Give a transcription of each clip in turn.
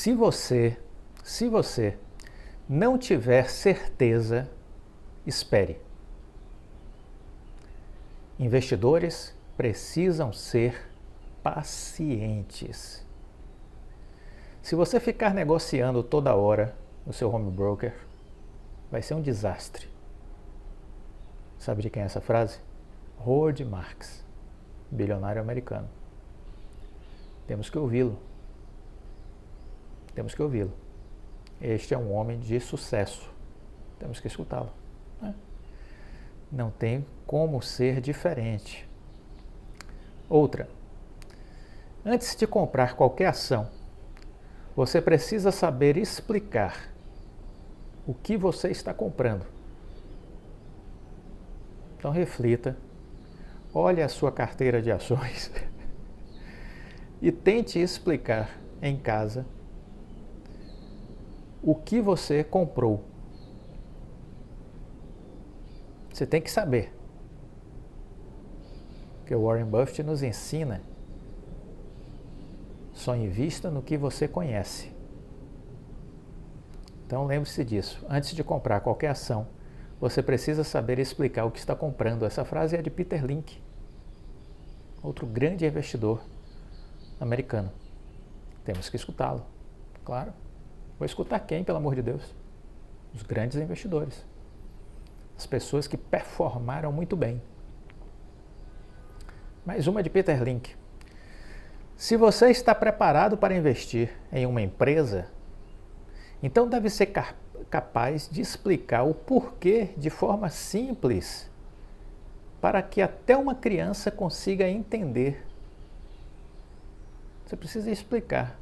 Se você não tiver certeza, espere. Investidores precisam ser pacientes. Se você ficar negociando toda hora no seu home broker, vai ser um desastre. Sabe de quem é essa frase? Howard Marks, bilionário americano. Temos que ouvi-lo. Temos que ouvi-lo. Este é um homem de sucesso. Temos que escutá-lo. Não tem como ser diferente. Outra. Antes de comprar qualquer ação, você precisa saber explicar o que você está comprando. Então reflita, olhe a sua carteira de ações e tente explicar em casa o que você comprou. Você tem que saber. Porque o Warren Buffett nos ensina: só invista no que você conhece. Então lembre-se disso. Antes de comprar qualquer ação, você precisa saber explicar o que está comprando. Essa frase é de Peter Lynch, outro grande investidor americano. Temos que escutá-lo, claro. Vou escutar quem, pelo amor de Deus? Os grandes investidores. As pessoas que performaram muito bem. Mais uma de Peter Lynch. Se você está preparado para investir em uma empresa, então deve ser capaz de explicar o porquê de forma simples, para que até uma criança consiga entender. Você precisa explicar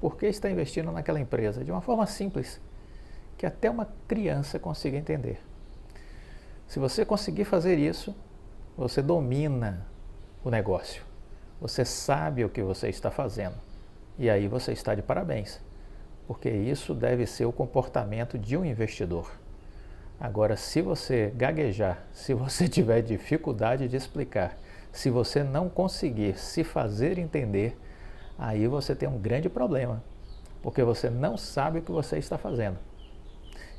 por que está investindo naquela empresa de uma forma simples, que até uma criança consiga entender. Se você conseguir fazer isso, você domina o negócio. Você sabe o que você está fazendo. E aí você está de parabéns, porque isso deve ser o comportamento de um investidor. Agora, se você gaguejar, se você tiver dificuldade de explicar, se você não conseguir se fazer entender, aí você tem um grande problema, porque você não sabe o que você está fazendo.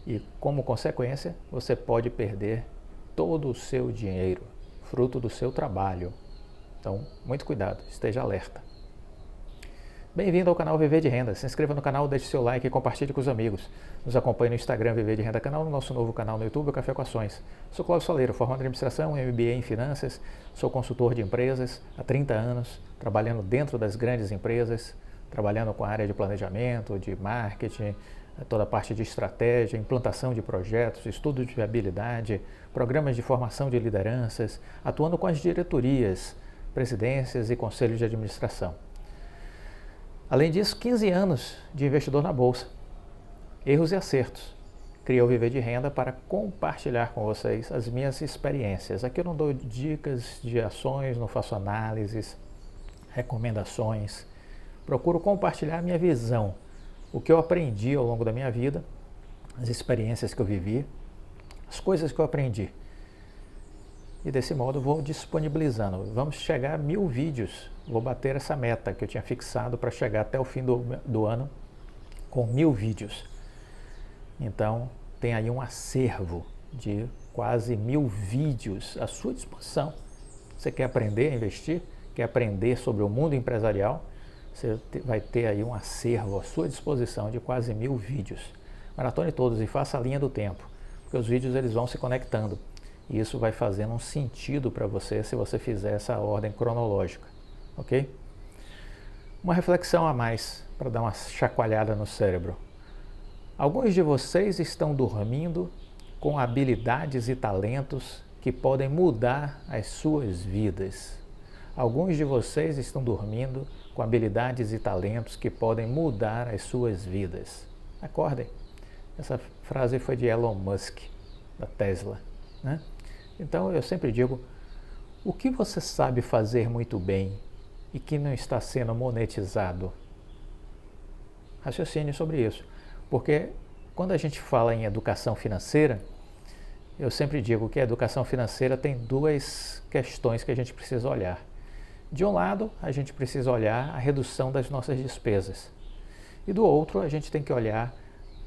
E, como consequência, você pode perder todo o seu dinheiro, fruto do seu trabalho. Então, muito cuidado, esteja alerta. Bem-vindo ao canal Viver de Renda. Se inscreva no canal, deixe seu like e compartilhe com os amigos. Nos acompanhe no Instagram Viver de Renda Canal, no nosso novo canal no YouTube, o Café com Ações. Sou Cláudio Soleiro, formado em administração, MBA em finanças, sou consultor de empresas há 30 anos, trabalhando dentro das grandes empresas, trabalhando com a área de planejamento, de marketing, toda a parte de estratégia, implantação de projetos, estudo de viabilidade, programas de formação de lideranças, atuando com as diretorias, presidências e conselhos de administração. Além disso, 15 anos de investidor na Bolsa. Erros e acertos. Criei o Viver de Renda para compartilhar com vocês as minhas experiências. Aqui eu não dou dicas de ações, não faço análises, recomendações. Procuro compartilhar a minha visão, o que eu aprendi ao longo da minha vida, as experiências que eu vivi, as coisas que eu aprendi. E desse modo vou disponibilizando. Vamos chegar a 1000 vídeos. Vou bater essa meta que eu tinha fixado para chegar até o fim do ano com 1000 vídeos. Então tem aí um acervo de quase 1000 vídeos à sua disposição. Você quer aprender a investir? Quer aprender sobre o mundo empresarial? Você vai ter aí um acervo à sua disposição de quase 1000 vídeos. Maratone todos e faça a linha do tempo, porque os vídeos eles vão se conectando. E isso vai fazendo um sentido para você se você fizer essa ordem cronológica, ok? Uma reflexão a mais para dar uma chacoalhada no cérebro. Alguns de vocês estão dormindo com habilidades e talentos que podem mudar as suas vidas. Alguns de vocês estão dormindo com habilidades e talentos que podem mudar as suas vidas. Acordem. Essa frase foi de Elon Musk, da Tesla, né? Então eu sempre digo, o que você sabe fazer muito bem e que não está sendo monetizado? Raciocine sobre isso, porque quando a gente fala em educação financeira, eu sempre digo que a educação financeira tem duas questões que a gente precisa olhar. De um lado, a gente precisa olhar a redução das nossas despesas. E do outro, a gente tem que olhar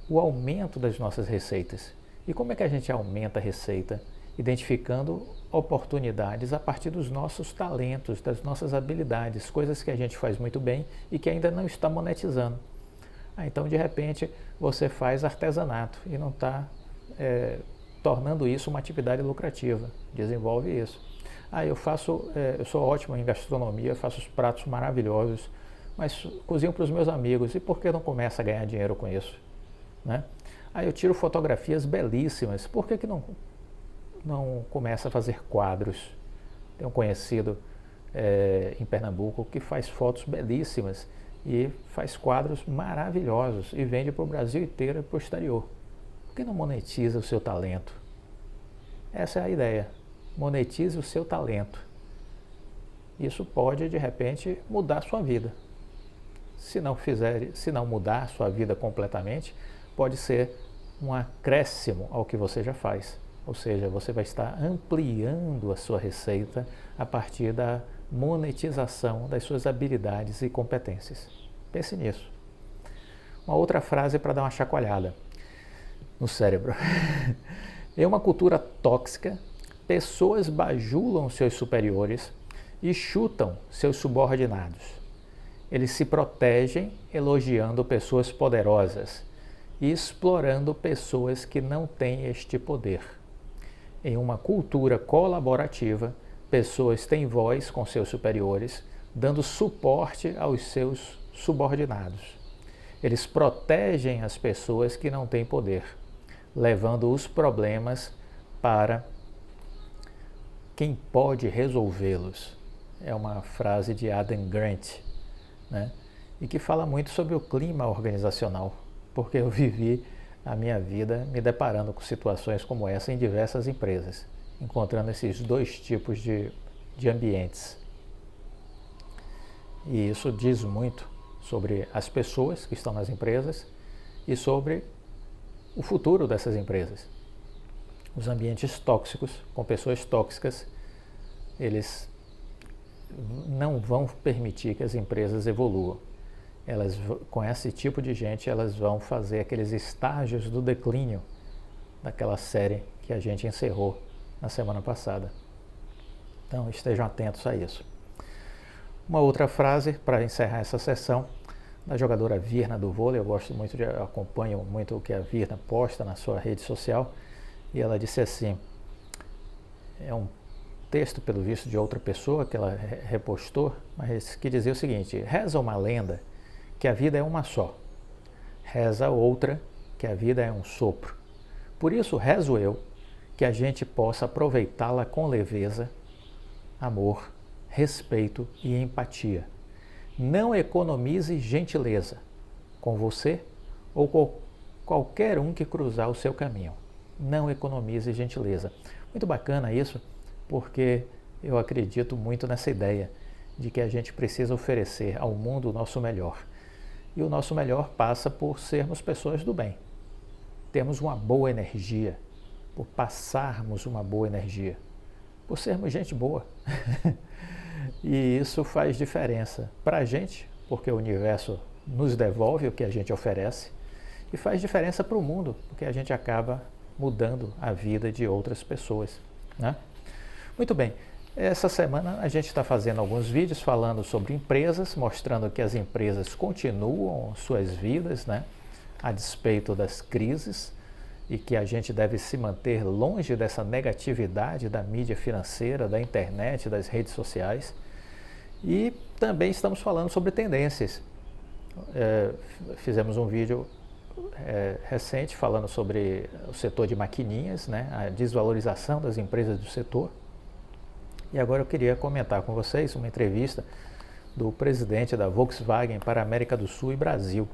o aumento das nossas receitas. E como é que a gente aumenta a receita? Identificando oportunidades a partir dos nossos talentos, das nossas habilidades, coisas que a gente faz muito bem e que ainda não está monetizando. Então, de repente, você faz artesanato e não está tornando isso uma atividade lucrativa. Desenvolve isso. Eu sou ótimo em gastronomia, faço os pratos maravilhosos, mas cozinho para os meus amigos. E por que não começa a ganhar dinheiro com isso? Né? Eu tiro fotografias belíssimas. Por que não começa a fazer quadros? Tem um conhecido em Pernambuco que faz fotos belíssimas e faz quadros maravilhosos e vende para o Brasil inteiro e para o exterior. Por que não monetiza o seu talento? Essa é a ideia. Monetize o seu talento. Isso pode, de repente, mudar a sua vida. Se não mudar a sua vida completamente, pode ser um acréscimo ao que você já faz. Ou seja, você vai estar ampliando a sua receita a partir da monetização das suas habilidades e competências. Pense nisso. Uma outra frase para dar uma chacoalhada no cérebro. Em uma cultura tóxica, pessoas bajulam seus superiores e chutam seus subordinados. Eles se protegem elogiando pessoas poderosas e explorando pessoas que não têm este poder. Em uma cultura colaborativa, pessoas têm voz com seus superiores, dando suporte aos seus subordinados. Eles protegem as pessoas que não têm poder, levando os problemas para quem pode resolvê-los. É uma frase de Adam Grant, né? E que fala muito sobre o clima organizacional, porque eu vivi a minha vida me deparando com situações como essa em diversas empresas, encontrando esses dois tipos de ambientes. E isso diz muito sobre as pessoas que estão nas empresas e sobre o futuro dessas empresas. Os ambientes tóxicos, com pessoas tóxicas, eles não vão permitir que as empresas evoluam. Com esse tipo de gente, elas vão fazer aqueles estágios do declínio daquela série que a gente encerrou na semana passada. Então, estejam atentos a isso. Uma outra frase para encerrar essa sessão, da jogadora Virna do vôlei. Eu acompanho muito o que a Virna posta na sua rede social, e ela disse assim, é um texto pelo visto de outra pessoa que ela repostou, mas que dizia o seguinte: reza uma lenda que a vida é uma só, reza outra que a vida é um sopro. Por isso rezo eu que a gente possa aproveitá-la com leveza, amor, respeito e empatia. Não economize gentileza com você ou com qualquer um que cruzar o seu caminho. Não economize gentileza. Muito bacana isso, porque eu acredito muito nessa ideia de que a gente precisa oferecer ao mundo o nosso melhor. E o nosso melhor passa por sermos pessoas do bem. Temos uma boa energia, por passarmos uma boa energia, por sermos gente boa. E isso faz diferença para a gente, porque o universo nos devolve o que a gente oferece, e faz diferença para o mundo, porque a gente acaba mudando a vida de outras pessoas, né? Muito bem, essa semana a gente está fazendo alguns vídeos falando sobre empresas, mostrando que as empresas continuam suas vidas, né, a despeito das crises, e que a gente deve se manter longe dessa negatividade da mídia financeira, da internet, das redes sociais. E também estamos falando sobre tendências. Fizemos um vídeo recente falando sobre o setor de maquininhas, né, a desvalorização das empresas do setor. E agora eu queria comentar com vocês uma entrevista do presidente da Volkswagen para a América do Sul e Brasil.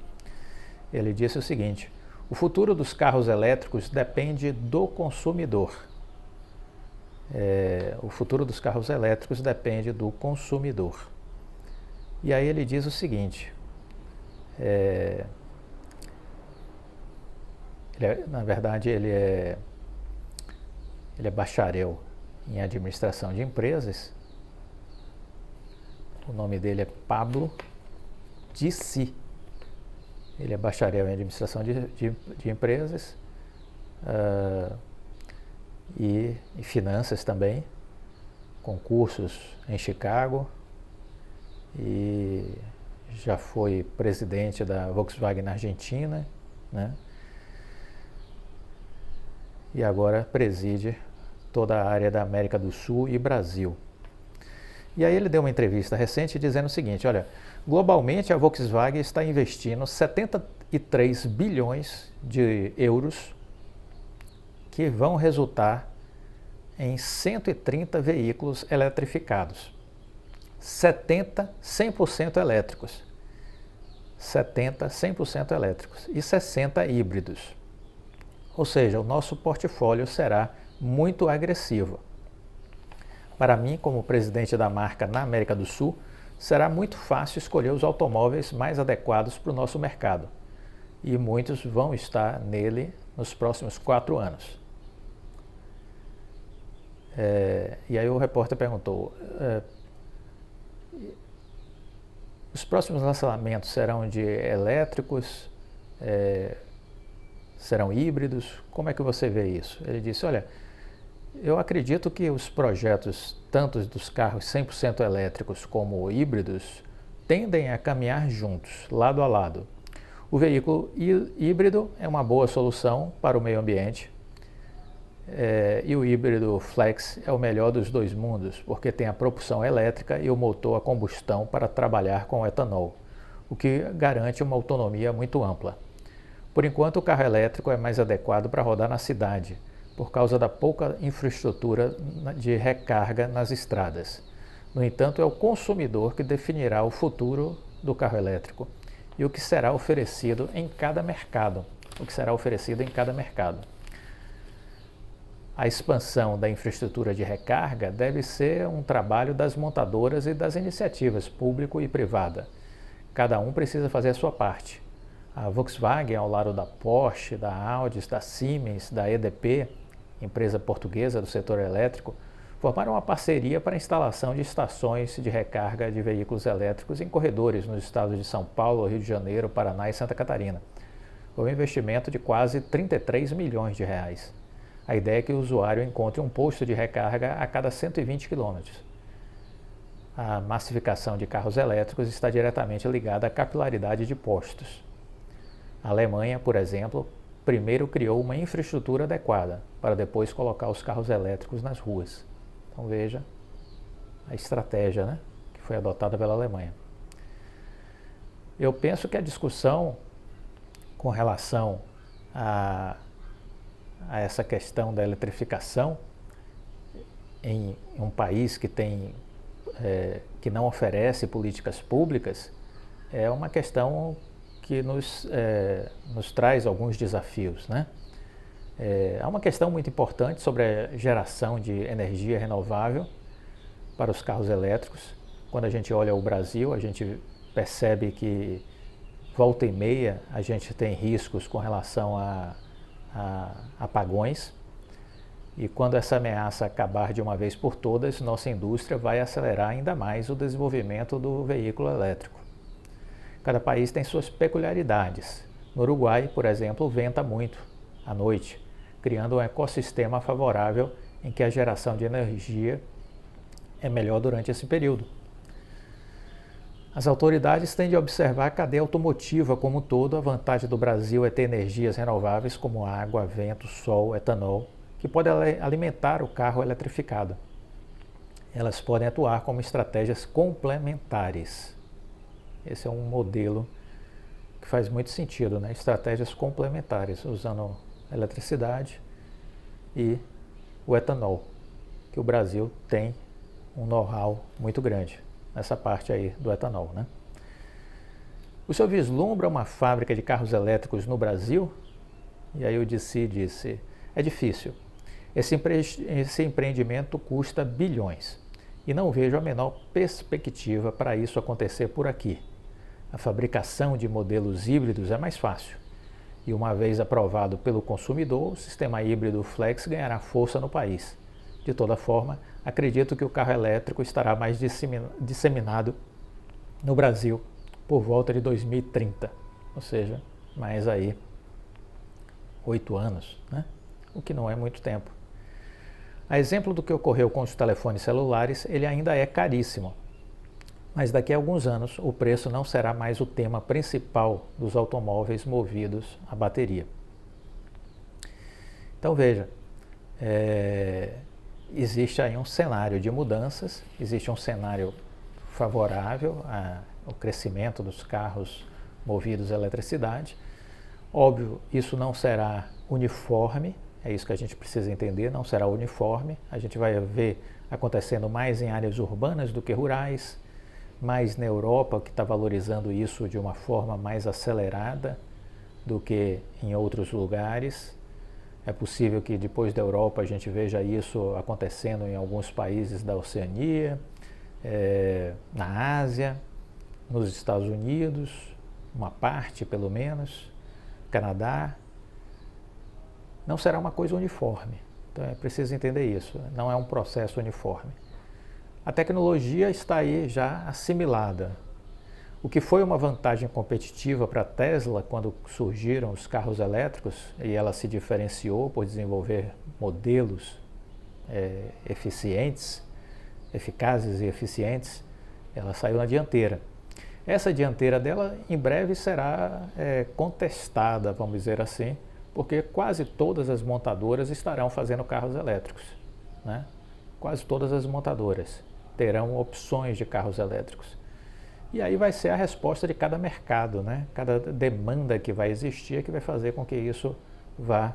Ele disse o seguinte: o futuro dos carros elétricos depende do consumidor. O futuro dos carros elétricos depende do consumidor. E aí ele diz o seguinte, na verdade ele é bacharel em administração de empresas. O nome dele é Pablo Dissi. Ele é bacharel em administração de empresas e finanças também, com cursos em Chicago, e já foi presidente da Volkswagen na Argentina, né? E agora preside toda a área da América do Sul e Brasil. E aí ele deu uma entrevista recente dizendo o seguinte: olha, globalmente a Volkswagen está investindo 73 bilhões de euros que vão resultar em 130 veículos eletrificados. 100% elétricos. 100% elétricos e 60 híbridos. Ou seja, o nosso portfólio será muito agressivo. Para mim, como presidente da marca na América do Sul, será muito fácil escolher os automóveis mais adequados para o nosso mercado. E muitos vão estar nele nos próximos 4 anos. E aí o repórter perguntou, os próximos lançamentos serão de elétricos, serão híbridos? Como é que você vê isso? Ele disse, olha, eu acredito que os projetos, tanto dos carros 100% elétricos como híbridos, tendem a caminhar juntos, lado a lado. O veículo híbrido é uma boa solução para o meio ambiente, e o híbrido flex é o melhor dos dois mundos, porque tem a propulsão elétrica e o motor a combustão para trabalhar com etanol, o que garante uma autonomia muito ampla. Por enquanto, o carro elétrico é mais adequado para rodar na cidade, por causa da pouca infraestrutura de recarga nas estradas. No entanto, é o consumidor que definirá o futuro do carro elétrico e o que será oferecido em cada mercado. A expansão da infraestrutura de recarga deve ser um trabalho das montadoras e das iniciativas público e privada. Cada um precisa fazer a sua parte. A Volkswagen, ao lado da Porsche, da Audi, da Siemens, da EDP, empresa portuguesa do setor elétrico, formaram uma parceria para a instalação de estações de recarga de veículos elétricos em corredores nos estados de São Paulo, Rio de Janeiro, Paraná e Santa Catarina, com um investimento de quase 33 milhões de reais. A ideia é que o usuário encontre um posto de recarga a cada 120 quilômetros. A massificação de carros elétricos está diretamente ligada à capilaridade de postos. A Alemanha, por exemplo, primeiro criou uma infraestrutura adequada para depois colocar os carros elétricos nas ruas. Então veja a estratégia, né, que foi adotada pela Alemanha. Eu penso que a discussão com relação a essa questão da eletrificação em um país que não oferece políticas públicas é uma questão que nos traz alguns desafios, né? Há uma questão muito importante sobre a geração de energia renovável para os carros elétricos. Quando a gente olha o Brasil, a gente percebe que volta e meia a gente tem riscos com relação a apagões, e quando essa ameaça acabar de uma vez por todas, nossa indústria vai acelerar ainda mais o desenvolvimento do veículo elétrico. Cada país tem suas peculiaridades. No Uruguai, por exemplo, venta muito à noite, criando um ecossistema favorável em que a geração de energia é melhor durante esse período. As autoridades têm de observar a cadeia automotiva como um todo. A vantagem do Brasil é ter energias renováveis como água, vento, sol, etanol, que podem alimentar o carro eletrificado. Elas podem atuar como estratégias complementares. Esse é um modelo que faz muito sentido, né? Estratégias complementares, usando a eletricidade e o etanol, que o Brasil tem um know-how muito grande nessa parte aí do etanol, né? O senhor vislumbra uma fábrica de carros elétricos no Brasil? E aí o DC disse, é difícil. Esse empreendimento custa bilhões e não vejo a menor perspectiva para isso acontecer por aqui. A fabricação de modelos híbridos é mais fácil e, uma vez aprovado pelo consumidor, o sistema híbrido flex ganhará força no país. De toda forma, acredito que o carro elétrico estará mais disseminado no Brasil por volta de 2030. ou seja, mais aí 8 anos, né? O que não é muito tempo. A exemplo do que ocorreu com os telefones celulares, ele ainda é caríssimo, mas daqui a alguns anos o preço não será mais o tema principal dos automóveis movidos a bateria. Então veja, existe aí um cenário de mudanças, existe um cenário favorável ao crescimento dos carros movidos a eletricidade. Óbvio, isso não será uniforme, é isso que a gente precisa entender, não será uniforme. A gente vai ver acontecendo mais em áreas urbanas do que rurais, mais na Europa, que está valorizando isso de uma forma mais acelerada do que em outros lugares. É possível que depois da Europa a gente veja isso acontecendo em alguns países da Oceania, na Ásia, nos Estados Unidos, uma parte pelo menos, Canadá. Não será uma coisa uniforme, então é preciso entender isso, não é um processo uniforme. A tecnologia está aí já assimilada. O que foi uma vantagem competitiva para a Tesla quando surgiram os carros elétricos, e ela se diferenciou por desenvolver modelos eficazes e eficientes, ela saiu na dianteira. Essa dianteira dela em breve será contestada, vamos dizer assim, porque quase todas as montadoras estarão fazendo carros elétricos, né? Quase todas as montadoras terão opções de carros elétricos. E aí vai ser a resposta de cada mercado, né? Cada demanda que vai existir que vai fazer com que isso vá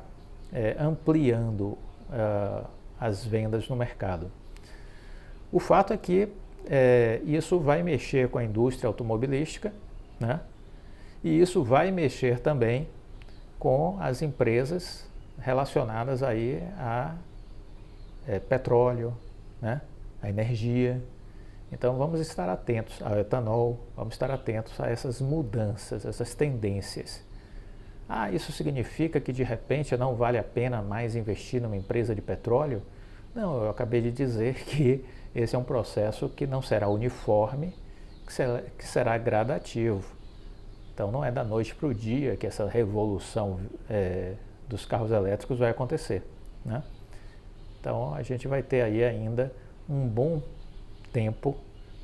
ampliando as vendas no mercado. O fato é que isso vai mexer com a indústria automobilística, né? E isso vai mexer também com as empresas relacionadas aí a petróleo, né? A energia. Então vamos estar atentos ao etanol, vamos estar atentos a essas mudanças, essas tendências. Isso significa que de repente não vale a pena mais investir numa empresa de petróleo? Não, eu acabei de dizer que esse é um processo que não será uniforme, que será gradativo. Então não é da noite para o dia que essa revolução dos carros elétricos vai acontecer, né? Então a gente vai ter aí ainda um bom tempo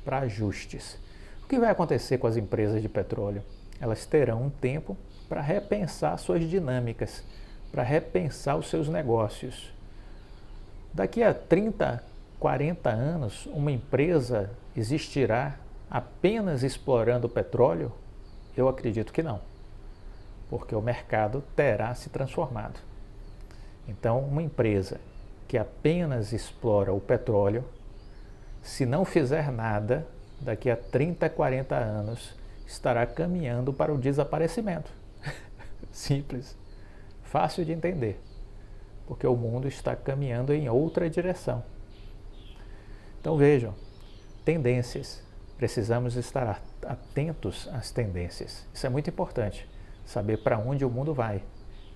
para ajustes. O que vai acontecer com as empresas de petróleo? Elas terão um tempo para repensar suas dinâmicas, para repensar os seus negócios. Daqui a 30, 40 anos, uma empresa existirá apenas explorando o petróleo? Eu acredito que não, porque o mercado terá se transformado. Então, uma empresa que apenas explora o petróleo, se não fizer nada, daqui a 30, 40 anos, estará caminhando para o desaparecimento. Simples, fácil de entender, porque o mundo está caminhando em outra direção. Então vejam, tendências. Precisamos estar atentos às tendências. Isso é muito importante, saber para onde o mundo vai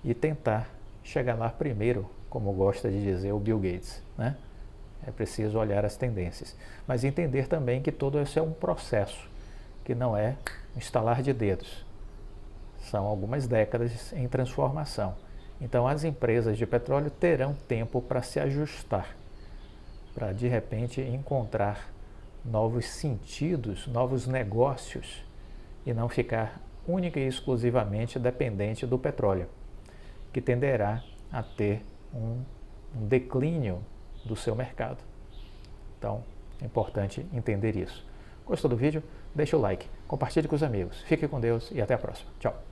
e tentar chegar lá primeiro, como gosta de dizer o Bill Gates, né? É preciso olhar as tendências, mas entender também que todo isso é um processo, que não é um estalar de dedos. São algumas décadas em transformação. Então as empresas de petróleo terão tempo para se ajustar, para de repente encontrar novos sentidos, novos negócios e não ficar única e exclusivamente dependente do petróleo, que tenderá a ter um declínio do seu mercado. Então, é importante entender isso. Gostou do vídeo? Deixa o like, compartilhe com os amigos. Fique com Deus e até a próxima. Tchau!